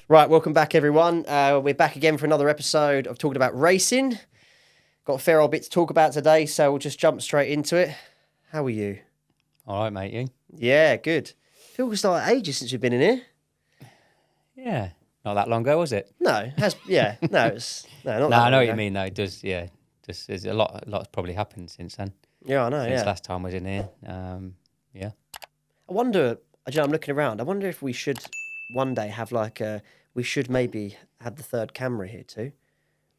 Right, welcome back, everyone. We're back again for another episode of talking about racing. Got a fair old bit to talk about today, so we'll just jump straight into it. How are you? All right, mate. You? Yeah, good. Feels like ages since we've been in here. Yeah. Not that long ago, was it? No, it has. Yeah, no, it's not. No, that I know long what you ago. mean. Though it does. Yeah. Just there's a lot's probably happened since then. Yeah, I know. Since Yeah, last time I was in here. Yeah. I wonder. I'm looking around. I wonder if we should one day have like a. We should maybe have the third camera here too,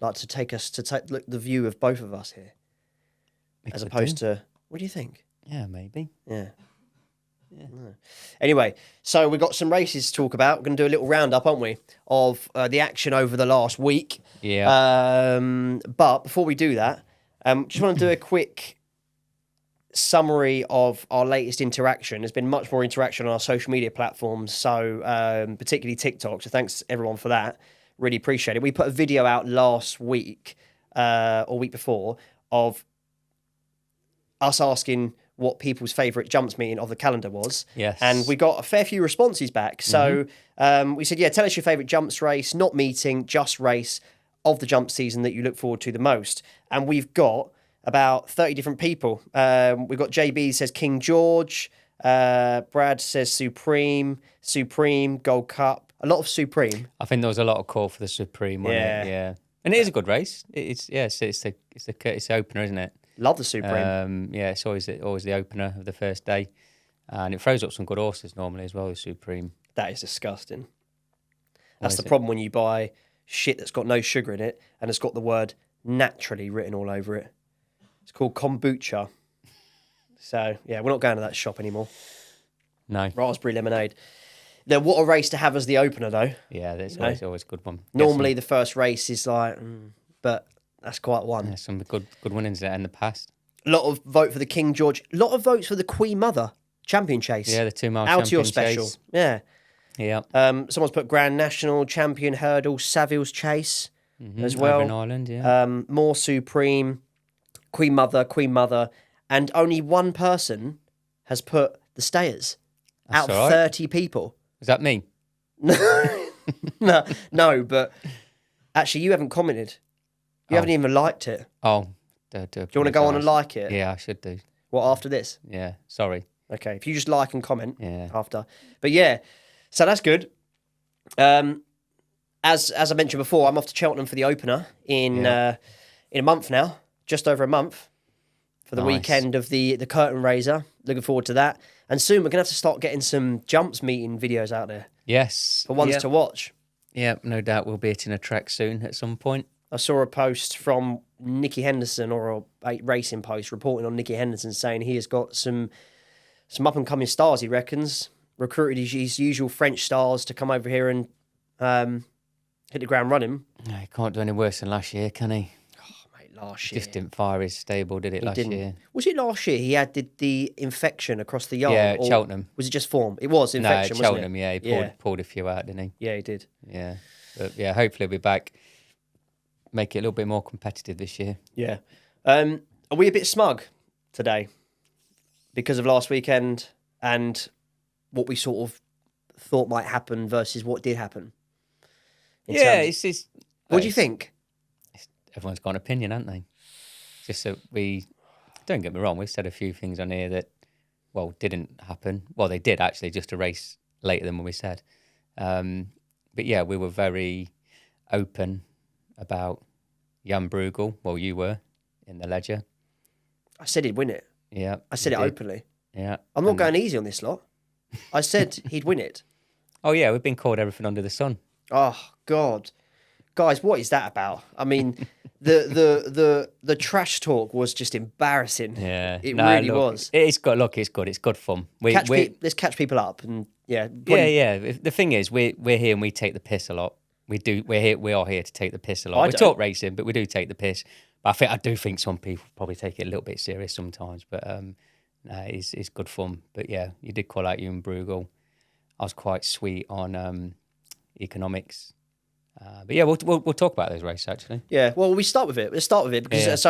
like to take look the view of both of us here, We as could opposed do. to. What do you think? Yeah, maybe. Yeah. No. Anyway, so we've got some races to talk about. We're going to do a little roundup, aren't we, of the action over the last week. Yeah. But before we do that, just want to do a quick summary of our latest interaction. There's been much more interaction on our social media platforms, so particularly TikTok. So thanks everyone for that. Really appreciate it. We put a video out last week or week before of us asking what people's favourite jumps meeting of the calendar was. Yes. And we got a fair few responses back. So we said, yeah, tell us your favourite jumps race, not meeting, just race of the jump season that you look forward to the most. And we've got about 30 different people. We've got JB says King George. Brad says Supreme, Gold Cup. A lot of Supreme. I think there was a lot of call for the Supreme one. Yeah. Yeah. And it is a good race. It's the opener, isn't it? Love the Supreme. Yeah, it's always the opener of the first day, and it throws up some good horses normally as well. The Supreme. That is disgusting. That's is the it? problem when you buy shit that's got no sugar in it and it's got the word naturally written all over it. It's called kombucha. So, yeah, we're not going to that shop anymore. No. Raspberry lemonade. Now, what a race to have as the opener, though. Yeah, that's You know? always a good one. Normally, the first race is like, but that's quite one. Yeah, some good winnings there in the past. A lot of vote for the King George. A lot of votes for the Queen Mother Champion Chase. Yeah, the 2 mile Out to your champion special. chase. Yeah. Yeah. Someone's put Grand National Champion Hurdle Saville's Chase as well. Over in Ireland, yeah. More Supreme, Queen Mother, and only one person has put the Stayers out That's of all right. 30 people. Is that me? No, but actually, you haven't commented. You haven't even liked it. Oh, Do you want to go on and like it? Yeah, I should do. What, after this? Yeah, sorry. Okay, if you just like and comment Yeah. after. But yeah, so that's good. As I mentioned before, I'm off to Cheltenham for the opener in a month now, just over a month, for the Nice. weekend of the curtain raiser. Looking forward to that. And soon we're going to have to start getting some jumps meeting videos out there Yes. for ones to watch. Yeah, no doubt we'll be hitting a track soon at some point. I saw a post from Nicky Henderson, or a racing post reporting on Nicky Henderson, saying he has got some up and coming stars. He reckons recruited his usual French stars to come over here and hit the ground running. No, he can't do any worse than last year, can he? Mate, last year Just didn't fire his stable, did it, last year? Was it last year he had the infection across the yard? Yeah, or Cheltenham. Was it just form? It was infection, No, wasn't Cheltenham, it? yeah. He pulled a few out, didn't he? Yeah, he did. Yeah. But yeah, hopefully he'll be back. Make it a little bit more competitive this year. Yeah. Are we a bit smug today because of last weekend and what we sort of thought might happen versus what did happen? Yeah, it's what do you think? Everyone's got an opinion, haven't they? Just so don't get me wrong, we've said a few things on here that, well, didn't happen. Well, they did actually, just a race later than what we said. But yeah, we were very open about Jan Bruegel. Well, you were in the Ledger. I said he'd win it. Yeah. I said it you did. openly. Yeah. I'm not going easy on this lot. I said he'd win it. Oh yeah, we've been called everything under the sun. Oh God, guys, what is that about? I mean, the trash talk was just embarrassing. Yeah, it really look, was. It's good. Look, it's good. It's good fun. Let's catch people up, and yeah, yeah. The thing is, we're here and we take the piss a lot. We do. We are here to take the piss a lot. I We don't. talk racing, but we do take the piss. But I do think some people probably take it a little bit serious sometimes. But it's good fun. But yeah, you did call out Ewan Bruegel. I was quite sweet on economics. But yeah, we'll talk about those races actually. Yeah, well, we start with it. Let's start with it because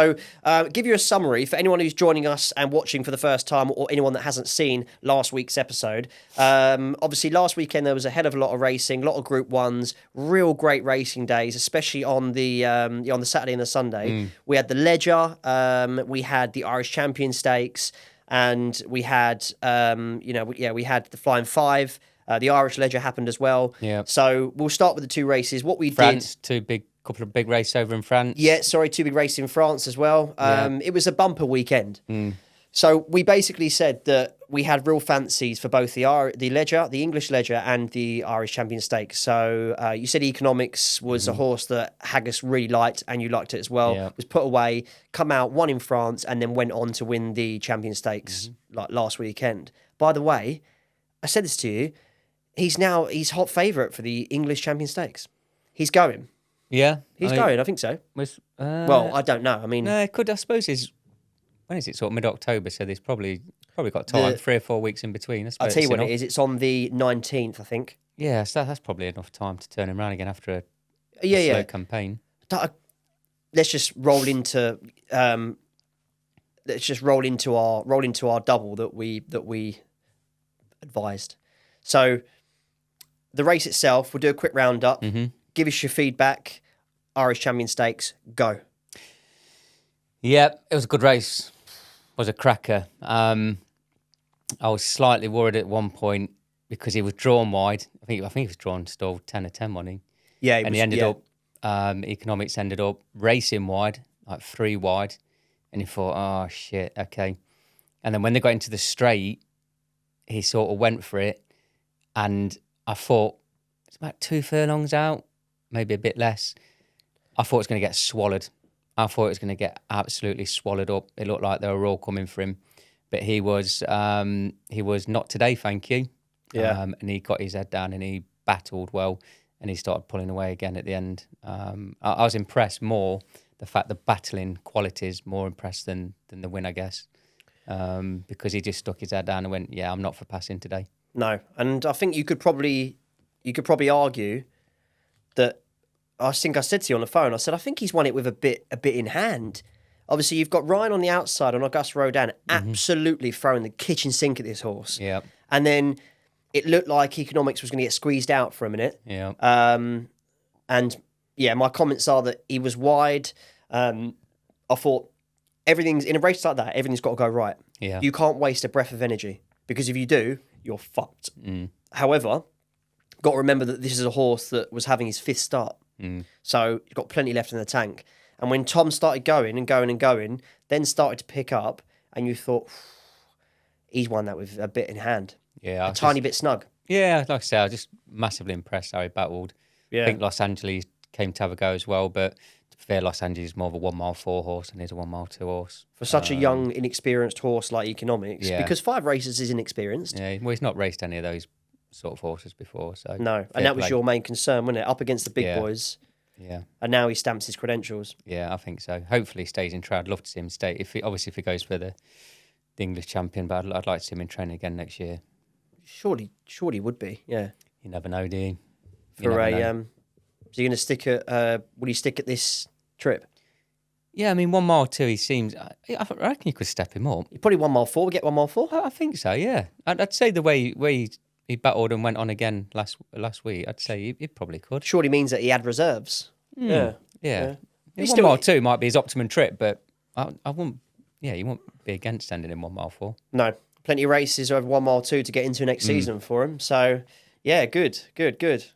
give you a summary for anyone who's joining us and watching for the first time, or anyone that hasn't seen last week's episode. Obviously, last weekend there was a hell of a lot of racing, a lot of Group 1s, real great racing days, especially on the Saturday and the Sunday. We had the Ledger, we had the Irish Champion Stakes, and we had we had the Flying Five. The Irish Ledger happened as well. Yeah. So we'll start with the two races. What we France, did. couple of big races over in France. Yeah, sorry, two big races in France as well. It was a bumper weekend. So we basically said that we had real fancies for both the Ledger, the English Ledger, and the Irish Champion Stakes. So you said Economics was a horse that Haggis really liked, and you liked it as well. Yeah. Was put away, come out, won in France, and then went on to win the Champion Stakes like last weekend. By the way, I said this to you. He's hot favourite for the English Champion Stakes. He's going. Yeah, He's going. I think so. Well, I don't know. I mean, no, it could. I suppose when is it? Sort of mid-October. So there's probably got time, 3 or 4 weeks in between. I'll tell you what it is. It's on the 19th, I think. Yeah, so that's probably enough time to turn him around again after a slow campaign. Let's just roll into our double that we advised. So the race itself, we'll do a quick roundup. Give us your feedback. Irish Champion Stakes, go. Yeah, it was a good race. It was a cracker. I was slightly worried at one point because he was drawn wide. I think he was drawn still 10 or 10, wasn't he? Yeah, he ended up. Economics ended up racing wide, like 3 wide, and he thought, oh shit, okay. And then when they got into the straight, he sort of went for it, and I thought it's about 2 furlongs out, maybe a bit less. I thought it was going to get swallowed. I thought it was going to get absolutely swallowed up. It looked like they were all coming for him, but he was not today, thank you. Yeah. And he got his head down and he battled well, and he started pulling away again at the end. I was impressed more the fact the battling qualities more impressed than the win, I guess, because he just stuck his head down and went, "Yeah, I'm not for passing today." No, and I think you could probably argue that. I think I said to you on the phone, I said, I think he's won it with a bit in hand. Obviously, you've got Ryan on the outside on Auguste Rodin, absolutely throwing the kitchen sink at this horse. Yeah. And then it looked like Economics was going to get squeezed out for a minute. Yeah. And yeah, my comments are that he was wide. I thought everything's in a race like that, everything's got to go right. Yeah. You can't waste a breath of energy, because if you do, you're fucked. However, got to remember that this is a horse that was having his 5th start. So you've got plenty left in the tank. And when Tom started going and going and going, then started to pick up, and you thought, he's won that with a bit in hand. Yeah. A tiny bit snug. Yeah, like I say, I was just massively impressed how he battled. Yeah. I think Los Angeles came to have a go as well, but to be fair, Los Angeles is more of a 1 mile 4 horse and he's a 1 mile 2 horse. For such a young, inexperienced horse like Economics, because 5 races is inexperienced. Yeah, well, he's not raced any of those sort of horses before. So No, and that was your main concern, wasn't it? Up against the big boys. Yeah. And now he stamps his credentials. Yeah, I think so. Hopefully he stays in trade. I'd love to see him stay. If he goes for the English champion, but I'd like to see him in training again next year. Surely would be, yeah. You never know, do you? So you're going to stick at, will he stick at this trip? Yeah, I mean, 1 mile 2, he seems, I reckon you could step him up. You probably 1 mile 4, we get 1 mile 4? I think so, yeah. I'd say the way he battled and went on again last week, I'd say he probably could. Surely means that he had reserves. Yeah. 1 mile 2 might be his optimum trip, but I wouldn't, you won't be against sending him 1 mile 4. No, plenty of races over 1 mile 2 to get into next season for him. So, yeah, good.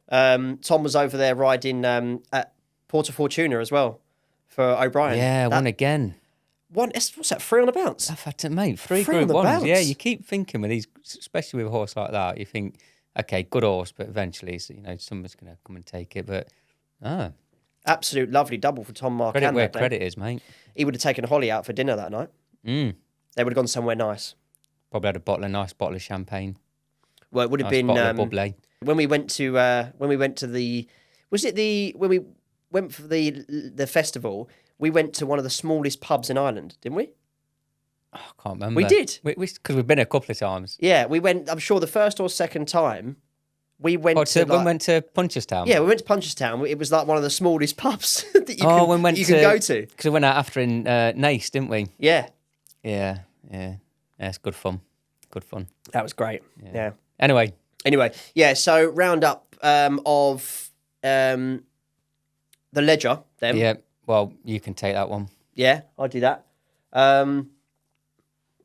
Tom was over there riding at Porta Fortuna as well for O'Brien. Yeah, won again. What's that, 3 on a bounce? I've had to, mate, 3 3 on Group the 1s. bounce. Yeah, you keep thinking with these, especially with a horse like that, you think, okay, good horse, but eventually, someone's going to come and take it. But, absolute lovely double for Tom Marquand. credit where credit is, mate. He would have taken Holly out for dinner that night. They would have gone somewhere nice. Probably had a nice bottle of champagne. Well, it would have Nice been bottle of bubbly. when we went to the when we went for the festival. We went to one of the smallest pubs in Ireland, didn't we? Oh, I can't remember. We did. Because we've been a couple of times. Yeah, we went. I'm sure the first or second time We went Oh, to when we went to Punchestown. yeah, we went to Punchestown. It was like one of the smallest pubs that you we can go to. Because we went out after in Nice, didn't we? Yeah, Yeah. It's good fun. Good fun. that was great. Yeah. Anyway, Yeah. So roundup of the ledger. Then. yeah. Well, you can take that one. Yeah, I'll do that.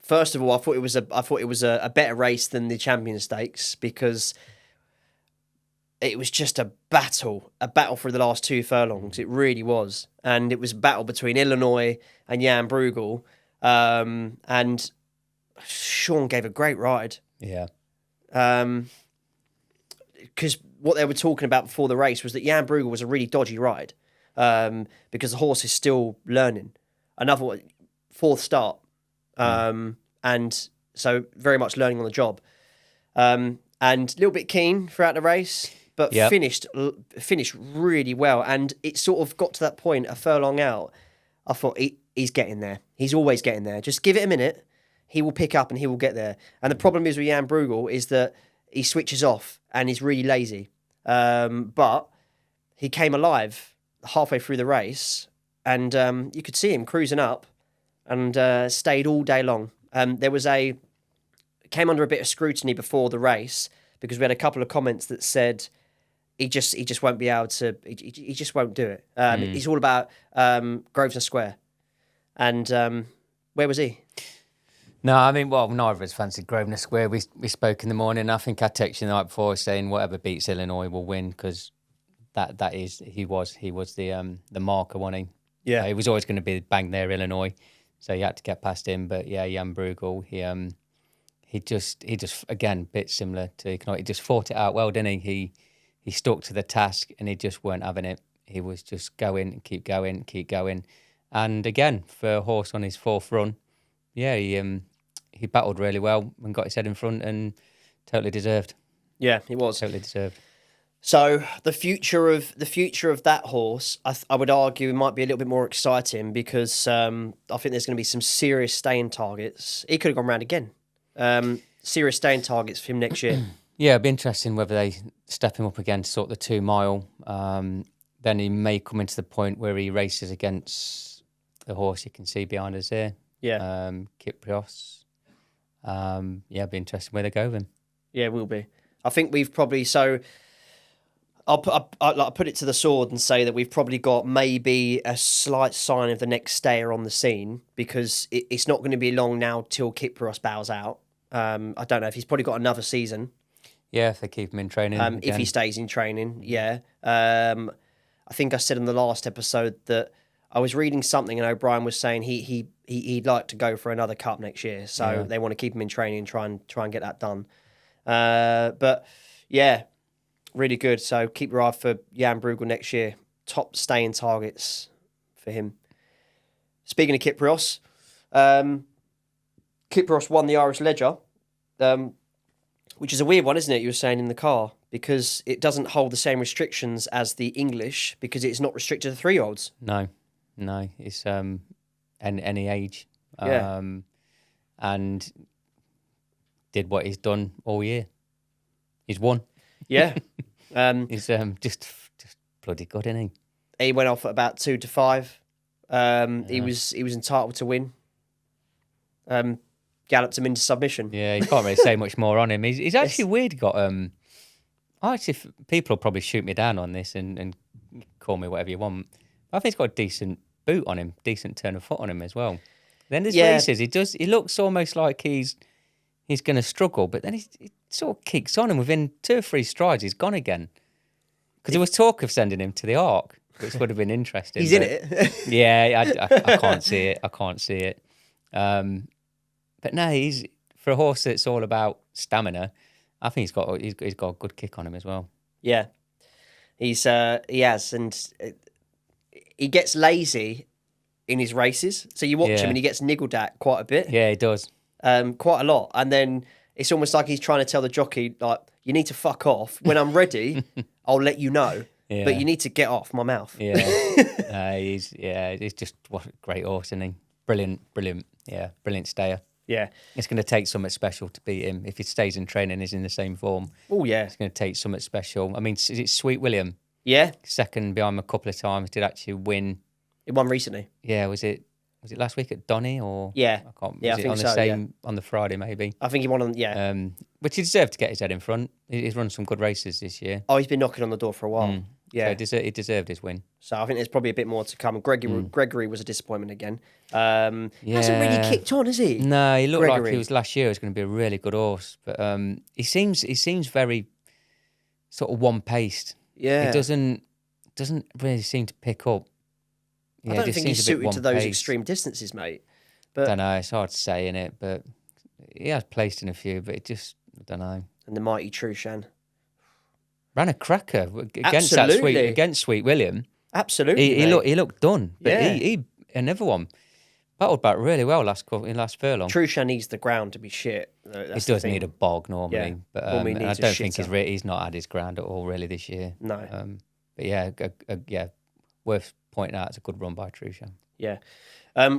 First of all, I thought it was a better race than the Champion Stakes because it was just a battle for the last 2 furlongs. It really was, and it was a battle between Illinois and Jan Bruegel, and Sean gave a great ride. Yeah. Because what they were talking about before the race was that Jan Bruegel was a really dodgy ride, because the horse is still learning. Another one, 4th start, and so very much learning on the job, and a little bit keen throughout the race, but finished really well. And it sort of got to that point, a furlong out. I thought he's getting there. He's always getting there. Just give it a minute. He will pick up and he will get there. And the problem is with Jan Bruegel is that he switches off and he's really lazy. But he came alive halfway through the race, and you could see him cruising up and stayed all day long. Came under a bit of scrutiny before the race because we had a couple of comments that said he just won't be able to. He just won't do it. He's all about Grosvenor Square, and where was he? No, I mean, well, neither of us fancied Grosvenor Square. We spoke in the morning. I think I texted you the night before saying whatever beats Illinois will win because he was the marker, wasn't he? Yeah, he was always going to be bang there, Illinois. So you had to get past him. But yeah, Jan Bruegel, he just again bit similar to Economic. He just fought it out well, didn't he? He stuck to the task and he just weren't having it. He was just going and keep going. And again, for a horse on his 4th run, yeah, he battled really well and got his head in front and totally deserved. Yeah, he was totally deserved. So the future of that horse, I would argue, might be a little bit more exciting because I think there's going to be some serious staying targets. He could have gone round again. Serious staying targets for him next year. Yeah, it'd be interesting whether they step him up again to sort of the 2 mile. Then he may come into the point where he races against the horse you can see behind us here. Yeah. Kyprios. It'd be interesting where they go with him. Yeah, it will be. I think we've probably I'll put it to the sword and say that we've probably got maybe a slight sign of the next stayer on the scene because it's not going to be long now till Kyprios bows out. I don't know if he's probably got another season. Yeah, if they keep him in training. If he stays in training, yeah. I think I said in the last episode that I was reading something and O'Brien was saying he'd like to go for another cup next year, so they want to keep him in training and try and get that done. But yeah, really good. So keep your eye for Jan Bruegel next year. Top staying targets for him. Speaking of Kyprios, Kyprios won the Irish Ledger, which is a weird one, isn't it? You were saying in the car, because it doesn't hold the same restrictions as the English because it's not restricted to 3-year-olds. No, it's any age. Yeah. And did what he's done all year. He's won. Yeah. He's just bloody good, isn't he? He went off at about 2 to 5. He was entitled to win. Galloped him into submission. Yeah, you can't really say much more on him. He's actually weird. He got people will probably shoot me down on this and call me whatever you want. I think he's got a decent boot on him, decent turn of foot on him as well. Then there's races. He looks almost like he's going to struggle, but then he sort of kicks on, and within 2 or 3 strides, he's gone again. Because there was talk of sending him to the Arc, which would have been interesting. He's in it. Yeah, I can't see it. I can't see it. But no, he's for a horse that's all about stamina. I think he's got a good kick on him as well. Yeah, he has, and he gets lazy in his races. So you watch him, and he gets niggled at quite a bit. Yeah, he does. Quite a lot, and then it's almost like he's trying to tell the jockey, like, you need to fuck off. When I'm ready, I'll let you know. Yeah. But you need to get off my mouth. Yeah, he's just what a great horse, isn't he? Brilliant. Yeah, brilliant stayer. Yeah. It's going to take something special to beat him. If he stays in training, is in the same form. Oh, yeah. It's going to take something special. I mean, is it Sweet William? Yeah. Second behind him a couple of times. Did actually win. It won recently. Yeah, was it last week at Donny or? Yeah. I can't. Yeah, Was I it think on the so, same on the Friday maybe? I think he won on, yeah. Which he deserved to get his head in front. He's run some good races this year. Oh, he's been knocking on the door for a while. Yeah. So he deserved his win. So I think there's probably a bit more to come. Gregory was a disappointment again. Hasn't really kicked on, has he? No, he looked like Gregory. he was last year. He was going to be a really good horse, but he seems very sort of one paced. Yeah. He doesn't really seem to pick up. Yeah, I don't just think he's seems a bit suited to those one-paced. extreme distances, mate. I don't know. It's hard to say, innit? But he has placed in a few, but it just I don't know. And the mighty Trushan. Ran a cracker against Sweet William. Absolutely. He looked done, but Yeah. he another one battled back really well last furlong. Trushan needs the ground to be shit. He does need a bog normally, Yeah. but Normally and I needs a don't think shitter. he's not had his ground at all really this year. No. But yeah, yeah, worth pointing out. It's a good run by Trushan. Yeah.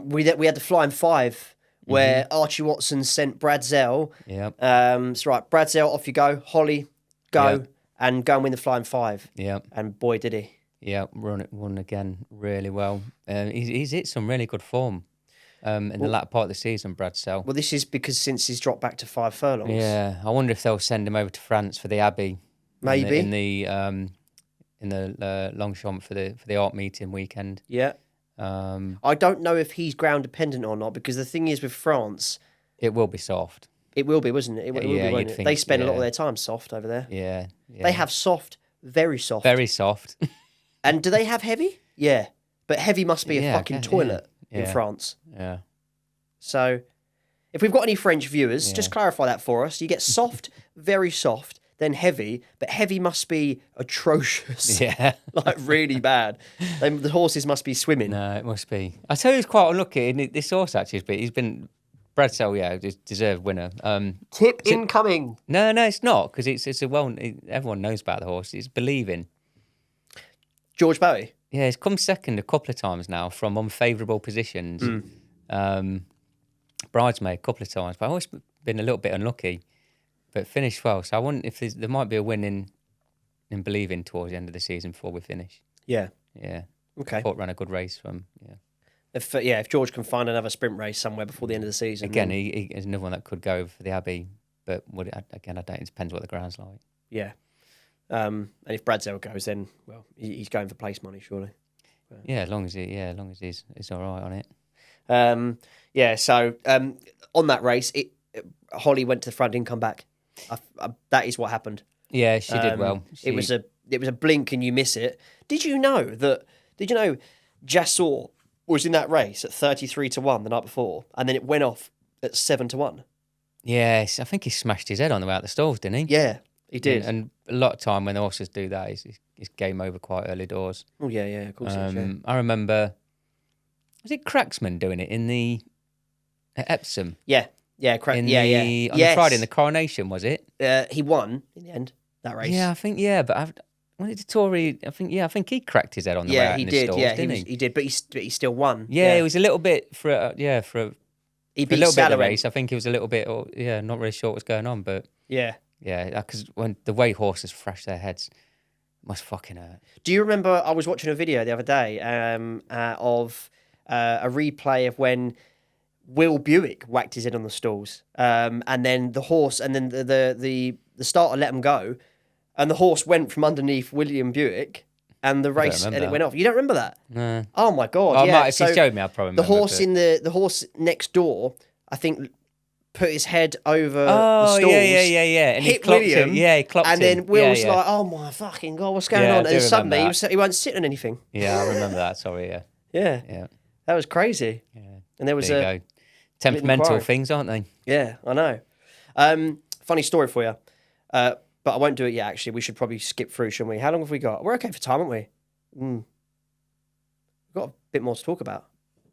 We had the flying five where Archie Watson sent Brad Zell. Yeah, It's right. Brad Zell, off you go. Holly, go. Yeah. And go and win the flying five. yeah, And boy, did he. yeah. Run again really well. He's hit some really good form in the latter part of the season. Brad Sell. Well, this is because since he's dropped back to 5 furlongs. Yeah, I wonder if they'll send him over to France for the Abbey. Maybe. in the Longchamp for the art meeting weekend. Yeah. I don't know if he's ground dependent or not, because the thing is with France, It will be soft. it will be, wasn't it? It will Yeah, be, won't you'd it? think, They spend a lot of yeah. their time soft over there. Yeah, They have soft, very soft. very soft. And do they have heavy? Yeah. But heavy must be a Yeah, I fucking guess, toilet yeah. in Yeah. France. Yeah. So if we've got any French viewers, just Yeah. clarify that for us. You get soft, very soft, then heavy, but heavy must be atrocious. Yeah. Like really bad. The horses must be swimming. No, it must be. I tell you, he's quite unlucky. And this horse actually, he's been Brad Sell, yeah, deserved winner. Tip incoming. No, it's not because it's a everyone knows about the horse. It's Believing. George Bowie. Yeah, he's come second a couple of times now from unfavourable positions. Bridesmaid a couple of times, but I've always been a little bit unlucky. But finished well, so I wonder if there might be a win in Believing towards the end of the season before we finish. Yeah. Yeah, Okay. thought ran a good race from. Yeah, If George can find another sprint race somewhere before the end of the season. again, then- he is another one that could go for the Abbey, but again, I don't. It depends what the ground's like. Yeah. And if Bradzell goes, then well, he's going for place money, surely. Yeah, as long as he's all right on it. So on that race, Holly went to the front, didn't come back. That is what happened. Yeah, she did well. It was a blink and you miss it. Did you know Jassor was in that race at 33-1 the night before, and then it went off at 7-1? Yes, I think he smashed his head on the way out the stalls, didn't he? Yeah, he did. And a lot of time when the horses do that, it's game over quite early doors. Oh yeah, of course. it is, yeah. I remember, was it Cracksman doing it at Epsom? Yeah, On Yes. the Friday in the coronation, was it? He won in the end that race. Yeah, I think but when it Tory, I think he cracked his head on the way out he in the did. stalls, Yeah, didn't he did, but he still won. Yeah, it was a little bit for a he little beat bit of the Salarin. race. I think he was a little bit, not really sure what was going on, but Yeah. yeah, because when the way horses thrash their heads must fucking hurt. Do you remember? I was watching a video the other day of a replay of when Will Buick whacked his head on the stalls, and then the horse, and then the starter let him go, and the horse went from underneath William Buick, and the race and remember it went off. You don't remember that? No. Oh my god! Well, yeah. if you showed me, I'd probably the remember. horse the horse next door, I think, put his head over the Oh, stalls. yeah. And he hit clocked William, him. Yeah, he clocked and him. then Will's yeah. like, "Oh my fucking god, what's going Yeah, I on?" do And suddenly remember he wasn't sitting on anything. Yeah, I remember that. Sorry, yeah. Yeah, that was crazy. Yeah. And there was There you go. Temperamental inquiry. things, aren't they? Yeah, I know. Funny story for you, but I won't do it yet. Actually, we should probably skip through, shouldn't we? How long have we got? We're okay for time, aren't we? We've got a bit more to talk about.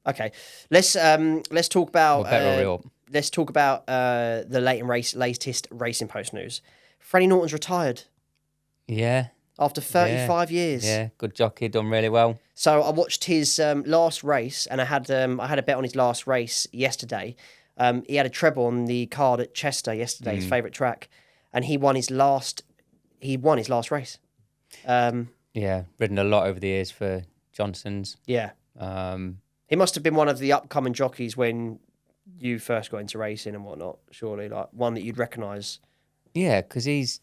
Okay, let's talk about. Well, better hurry up. Let's talk about the latest Racing Post news. Freddie Norton's retired Yeah, after 35 years. yeah. Good jockey, done really well. So I watched his last race, and I had a bet on his last race yesterday. He had a treble on the card at Chester yesterday, his favourite track, and he won his last race. Yeah, ridden a lot over the years for Johnson's. Yeah. Um, He must have been one of the upcoming jockeys when you first got into racing and whatnot, surely, like one that you'd recognise. yeah, because he's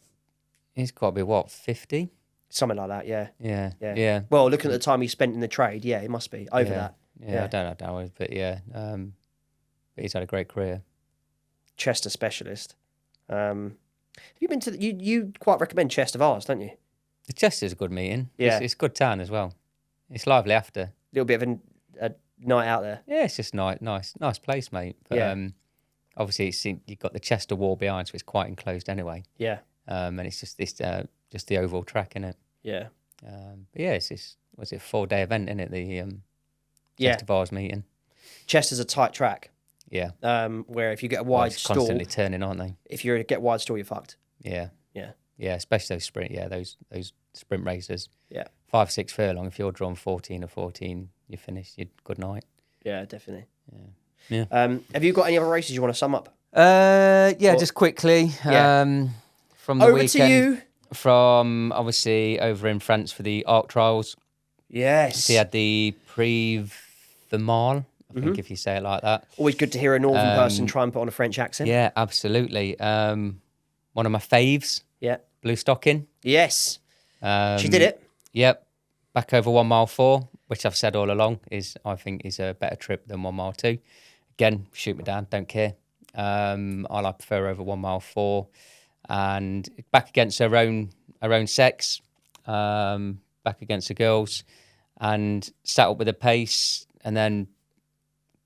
got to be, what, 50? Something like that, yeah. Yeah. Well, looking at the time he spent in the trade, yeah, it must be over that. Yeah, I don't know, but yeah. But he's had a great career. Chester specialist. Have you been to you quite recommend Chester Vars, don't you? The Chester's a good meeting. Yeah. It's a good town as well. It's lively after. Little bit of a night out there. Yeah, it's just nice place, mate. But Yeah. obviously, you've got the Chester wall behind, so it's quite enclosed anyway. Yeah. And it's just this, just the oval track, innit? Yeah. But yeah, it's this, was it a 4-day event, innit? The Yeah. Chester Vars meeting. Chester's a tight track. Yeah. Where if you get a Well, wide it's stall, constantly turning, aren't they? if you get wide stall, you're fucked. Yeah. Yeah. Yeah, especially those sprint. Yeah, those sprint races. Yeah. 5-6 furlong. If you're drawn 14 or 14, you're finished. You're good night. Yeah, definitely. Yeah. Have you got any other races you want to sum up? Yeah, Well, just quickly. yeah. From the Over weekend, to you. from obviously over in France for the ARC trials. Yes. So he had the Prix Vermal, I think if you say it like that. Always good to hear a northern person try and put on a French accent. Yeah, absolutely. One of my faves, Yeah. Blue Stocking. Yes. She did it. Yep. Back over 1 mile 4, which I've said all along I think is a better trip than 1 mile 2. Again, shoot me down, don't care. I prefer over 1 mile 4. And back against her own sex, back against the girls, and sat up with a pace, and then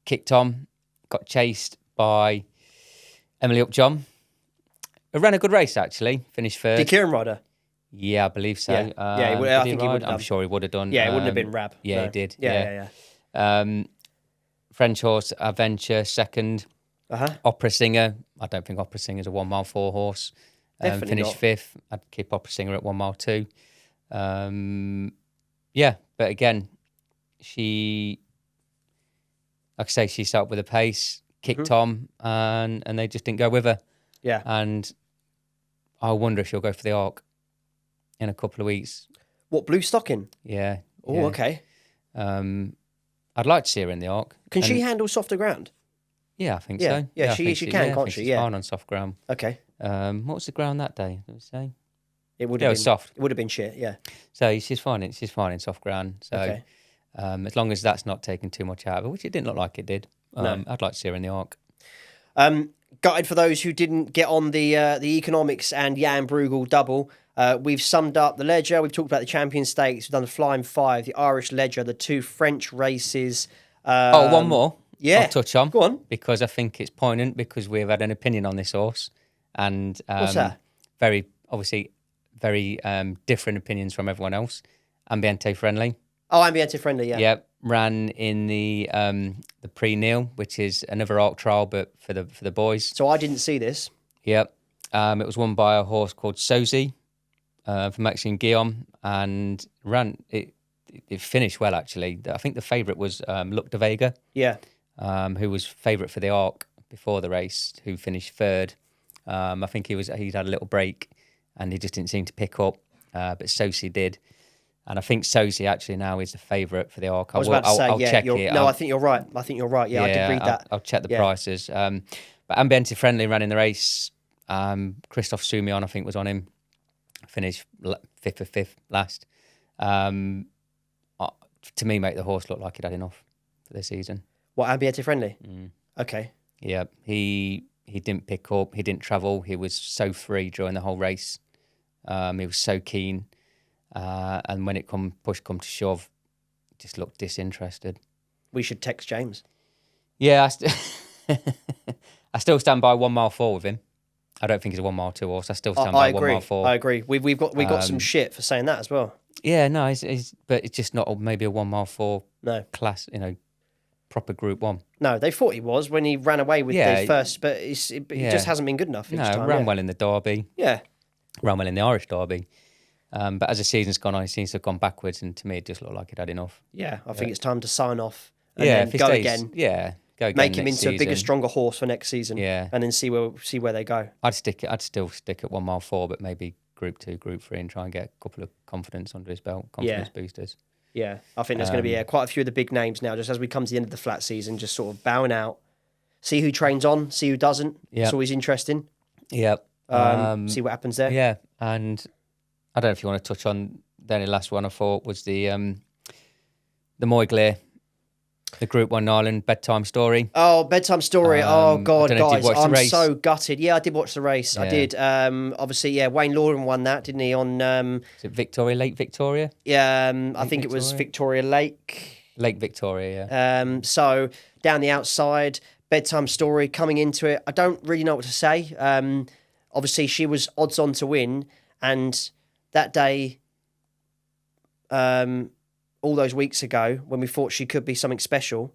kicked on, got chased by Emily Upjohn. It ran a good race actually, finished third. Did Kieran Ryder? Yeah, I believe so. Yeah. I think he would have I'm done. sure he would have done. Yeah, it wouldn't have been Rab. Yeah, No. he did. Yeah. French horse Adventure second. Uh-huh. Opera Singer. I don't think Opera Singer's a 1 mile 4 horse. Definitely Finished not. 5th. I'd keep Opera Singer at 1 mile 2. Yeah, but again, she, like I say, she started with a pace, kicked on, and they just didn't go with her. Yeah. And I wonder if she'll go for the ARC in a couple of weeks. What, Blue Stocking? Yeah. Oh, yeah. okay. I'd like to see her in the ARC. Can she handle softer ground? Yeah, I think Yeah. so. Yeah, I she think can, I can't think she? she's Yeah. fine on soft ground. Okay. What was the ground that day? Did we say? It would Yeah, have it been was soft. It would have been shit, yeah. So she's fine. She's fine in soft ground. So Okay. as long as that's not taking too much out of her, which it didn't look like it did. No. I'd like to see her in the ARC. Gutted for those who didn't get on the economics and Jan Bruegel double. We've summed up the ledger. We've talked about the Champion Stakes. We've done the Flying Five, the Irish Ledger, the 2 French races. One more. yeah. I'll touch on. Go on. Because I think it's poignant because we've had an opinion on this horse. And What's that? very different opinions from everyone else. Ambiente Friendly. Oh, Ambiente Friendly, yeah. Yep, ran in the pre-Neil, which is another ARC trial, but for the boys. So I didn't see this. Yep, it was won by a horse called Sozy for Maxime Guillaume, and ran it. It finished well actually. I think the favourite was Luc de Vega, Yeah. who was favourite for the ARC before the race, who finished third. I think he'd had a little break, and he just didn't seem to pick up, but Sozy did. And I think Sozy actually now is the favourite for the ARC. I was about to say, I'll yeah. check it. No, I think you're right. Yeah, I did read that. I'll check the Yeah. prices. But Ambiente Friendly ran in the race. Christophe Soumillon, I think, was on him. Finished 5th of 5th last. To me, mate, the horse looked like he'd had enough for this season. What, Ambiente Friendly? Okay. Yeah, he didn't pick up. He didn't travel. He was so free during the whole race. He was so keen. And when it push come to shove, just looked disinterested. We should text James. Yeah, I still stand by 1 mile 4 with him. I don't think he's a 1 mile 2 horse. I still stand by 1 mile 4. I agree. We've got some shit for saying that as well. Yeah, no, but it's just not maybe a 1 mile 4 No. class, proper Group 1. No, they thought he was when he ran away with Yeah, the first, but it just hasn't been good enough each No, time. ran yeah. well in the Derby, Yeah. ran well in the Irish Derby. But as the season's gone on, he seems to have gone backwards, and to me, it just looked like he'd had enough. Yeah, I think it's time to sign off and Yeah, then if he go stays, again. Yeah, Go again Make him next into a bigger, season. stronger horse for next season. Yeah. And then see where they go. I'd still stick at 1 mile 4, but maybe Group 2, Group 3, and try and get a couple of confidence under his belt, confidence boosters. Yeah, I think there's going to be quite a few of the big names now, just as we come to the end of the flat season, just sort of bowing out. See who trains on, see who doesn't. Yeah. It's always interesting. Yeah. See what happens there. Yeah, and I don't know if you want to touch on then the last one I thought was the Moyglare, the Group 1 Ireland bedtime story. Oh, bedtime story. Oh, God, I don't know, did guys. you watch the I'm race? so gutted. Yeah, I did watch the race. I Yeah. did. Obviously, yeah, Wayne Lauren won that, didn't he? On, Is it Victoria, Lake Victoria? I think it was Victoria Lake. Lake Victoria, yeah. So down the outside, bedtime story coming into it. I don't really know what to say. Obviously, she was odds on to win, and that day, all those weeks ago, when we thought she could be something special.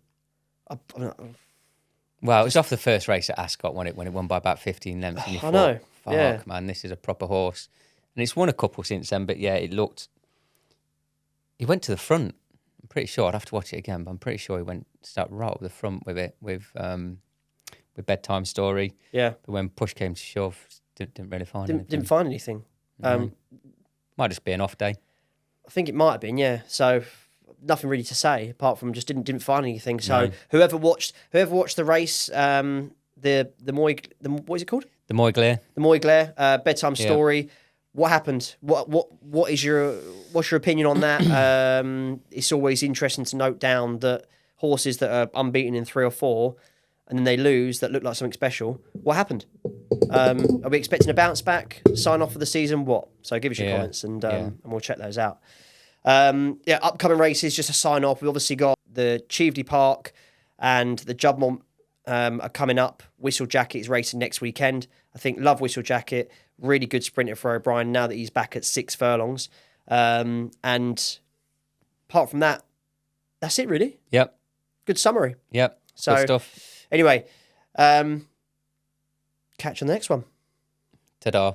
Well, it was off the first race at Ascot when it won by about 15 lengths. And you thought, know, fuck, yeah. man, this is a proper horse. And it's won a couple since then, but yeah, it looked... He went to the front. I'm pretty sure. I'd have to watch it again, but I'm pretty sure he went start right up the front with it, with bedtime story. Yeah. But when push came to shove, didn't really find anything. Didn't find anything. Might just be an off day. I think it might have been, yeah. So nothing really to say apart from just didn't find anything. So No. whoever watched the race, the what is it called? The Moyglare. The Moyglare bedtime Yeah. story. What happened? What's your opinion on that? It's always interesting to note down that horses that are unbeaten in 3 or 4, and then they lose that look like something special. What happened? Are we expecting a bounce back? Sign off for the season? What? So give us your comments and we'll check those out. Upcoming races, just a sign off. We obviously got the Cheveley Park and the Juddmonte are coming up. Whistle Jacket is racing next weekend. I think love Whistle Jacket. Really good sprinter for O'Brien now that he's back at 6 furlongs. And apart from that, that's it really. Yep. Good summary. Yep. So Good stuff. anyway, catch you on the next one. Ta-da.